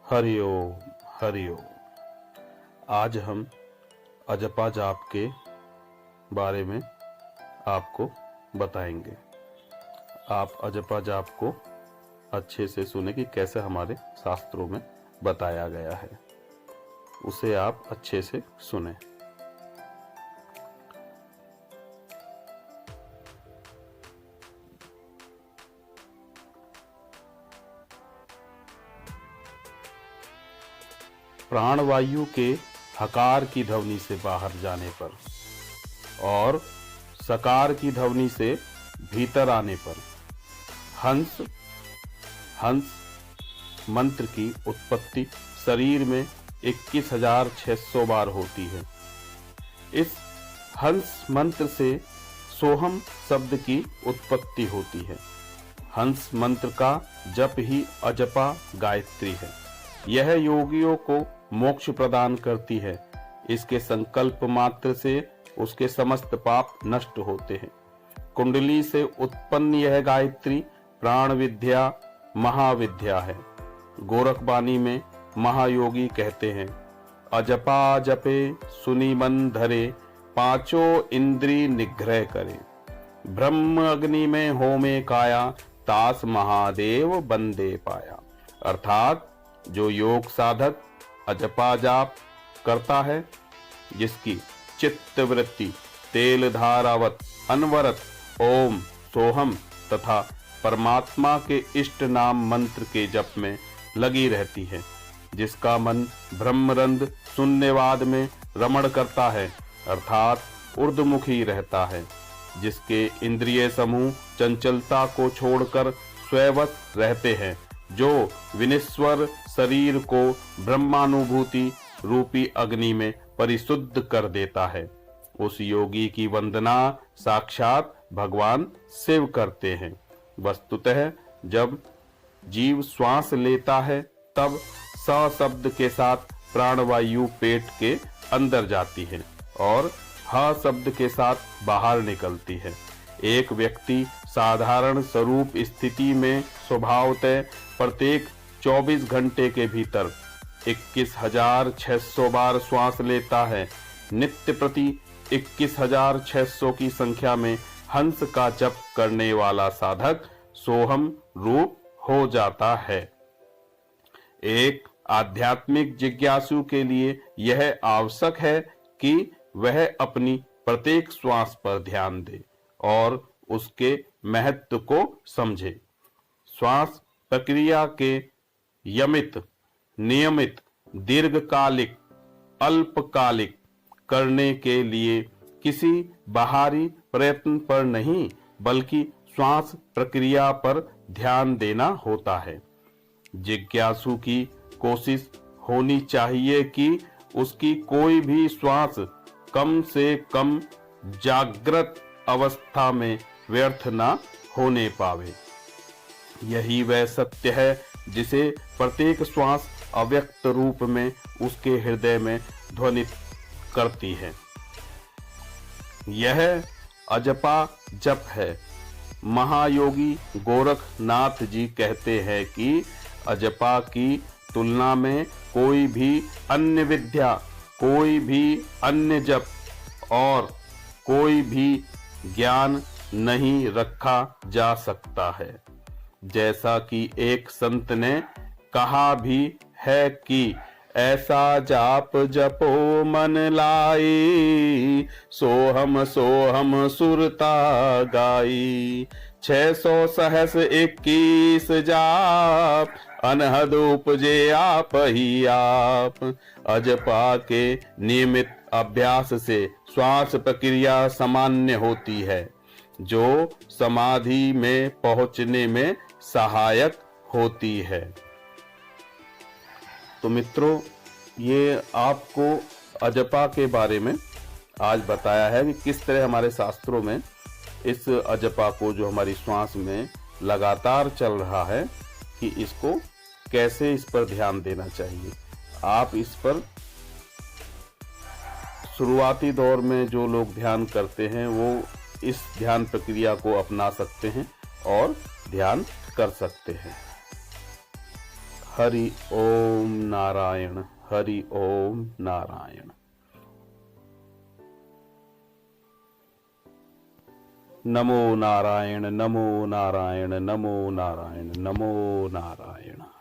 हरि ओम हरि ओम। आज हम अजपा जाप के बारे में आपको बताएंगे। आप अजपा जाप को अच्छे से सुने कि कैसे हमारे शास्त्रों में बताया गया है, उसे आप अच्छे से सुने। प्राणवायु के हकार की ध्वनि से बाहर जाने पर और सकार की ध्वनि से भीतर आने पर हंस मंत्र की उत्पत्ति शरीर में 21,600 बार होती है। इस हंस मंत्र से सोहम शब्द की उत्पत्ति होती है। हंस मंत्र का जप ही अजपा गायत्री है। यह योगियों को मोक्ष प्रदान करती है। इसके संकल्प मात्र से उसके समस्त पाप नष्ट होते हैं। कुंडली से उत्पन्न यह गायत्री प्राण विद्या महाविद्या है। गोरखबानी में महायोगी कहते हैं, अजपा जपे सुनि मन धरे, पांचों इंद्री निग्रह करे। ब्रह्म अग्नि में होमे काया, तास महादेव बंदे पाया। अर्थात जो योग साधक अजपा जाप करता है, जिसकी चित्त वृत्ति तेल धारावत अनवरत ओम सोहम तथा परमात्मा के इष्ट नाम मंत्र के जप में लगी रहती है, जिसका मन ब्रह्मरंध शून्यवाद में रमण करता है, अर्थात ऊर्ध्वमुखी रहता है, जिसके इंद्रिय समूह चंचलता को छोड़कर स्ववश रहते हैं, जो विनिश्वर शरीर को ब्रह्मानुभूति रूपी अग्नि में परिशुद्ध कर देता है, उस योगी की वंदना साक्षात भगवान शिव करते हैं। वस्तुतः जब जीव श्वास लेता है तब स शब्द के साथ प्राणवायु पेट के अंदर जाती है और ह शब्द के साथ बाहर निकलती है। एक व्यक्ति साधारण स्वरूप स्थिति में स्वभावतः प्रत्येक 24 घंटे के भीतर 21,600 बार श्वास लेता है। नित्य प्रति 21,600 की संख्या में हंस का जप करने वाला साधक सोहम रूप हो जाता है। एक आध्यात्मिक जिज्ञासु के लिए यह आवश्यक है कि वह अपनी प्रत्येक श्वास पर ध्यान दे और उसके महत्व को समझे। श्वास प्रक्रिया के यमित, नियमित, दीर्घकालिक, अल्पकालिक करने के लिए किसी बाहरी प्रयत्न पर नहीं, बल्कि श्वास प्रक्रिया पर ध्यान देना होता है। जिज्ञासु की कोशिश होनी चाहिए कि उसकी कोई भी श्वास कम से कम जागृत अवस्था में व्यर्थ न होने पावे। यही वह सत्य है जिसे प्रत्येक श्वास अव्यक्त रूप में उसके हृदय में ध्वनित करती है। यह अजपा जप है। महायोगी गोरखनाथ जी कहते हैं कि अजपा की तुलना में कोई भी अन्य विद्या, कोई भी अन्य जप और कोई भी ज्ञान नहीं रखा जा सकता है। जैसा कि एक संत ने कहा भी है कि ऐसा जाप जपो मन लाई, सोहम सोहम सुरता गाई। 600 सहस 21 जाप, अनहद उपजे आप ही आप। अजपा के नियमित अभ्यास से श्वास प्रक्रिया सामान्य होती है, जो समाधि में पहुंचने में सहायक होती है। तो मित्रों, ये आपको अजपा के बारे में आज बताया है कि किस तरह हमारे शास्त्रों में इस अजपा को, जो हमारी श्वास में लगातार चल रहा है, कि इसको कैसे इस पर ध्यान देना चाहिए। आप इस पर शुरुआती दौर में जो लोग ध्यान करते हैं वो इस ध्यान प्रक्रिया को अपना सकते हैं और ध्यान कर सकते हैं। हरि ओम नारायण, हरि ओम नारायण। नमो नारायण, नमो नारायण, नमो नारायण, नमो नारायण।